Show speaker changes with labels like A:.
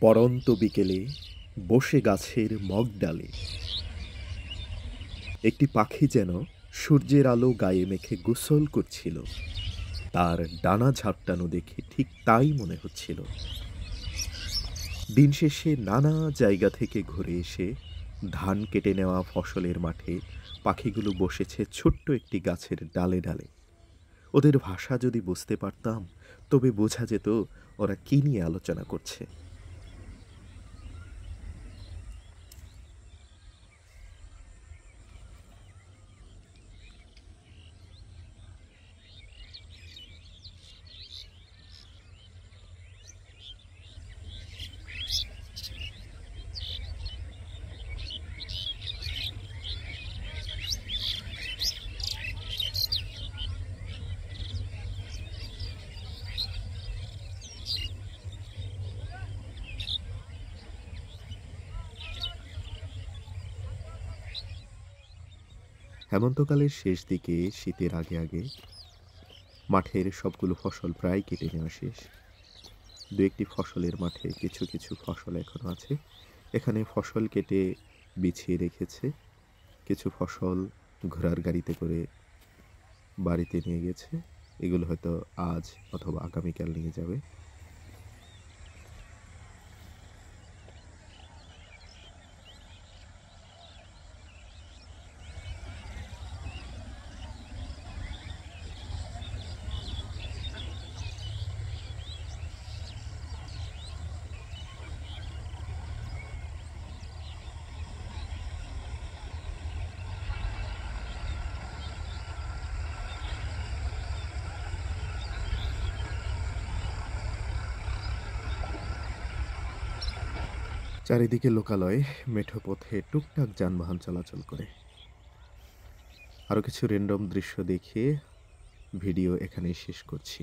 A: পড়ন্ত বিকেলে বসে গাছের মগডালে একটি পাখি যেন সূর্যের আলো গায়ে মেখে গোসল করছিল। তার ডানা ঝাপটানো দেখে ঠিক তাই মনে হচ্ছিল। দিন শেষে নানা জায়গা থেকে ঘুরে এসে ধান কেটে নেওয়া ফসলের মাঠে পাখিগুলো বসেছে ছোট্ট একটি গাছের ডালে ডালে। ওদের ভাষা যদি বুঝতে পারতাম তবে বোঝা যেত ওরা কি নিয়ে আলোচনা করছে। হেমন্তকালের শেষ দিকে শীতের আগে আগে মাঠের সবগুলো ফসল প্রায় কেটে নেওয়া শেষ। দু একটি ফসলের মাঠে কিছু কিছু ফসল এখনো আছে। এখানে ফসল কেটে বিছিয়ে রেখেছে। কিছু ফসল ঘোড়ার গাড়িতে করে বাড়িতে নিয়ে গেছে। এগুলো হয়তো আজ অথবা আগামীকাল নিয়ে যাবে। চারিদিকে লোকালয়, মেঠো পথে টুকটাক যানবাহন চলাচল করে। আরও কিছু র্যান্ডম দৃশ্য দেখিয়ে ভিডিও এখানেই শেষ করছি।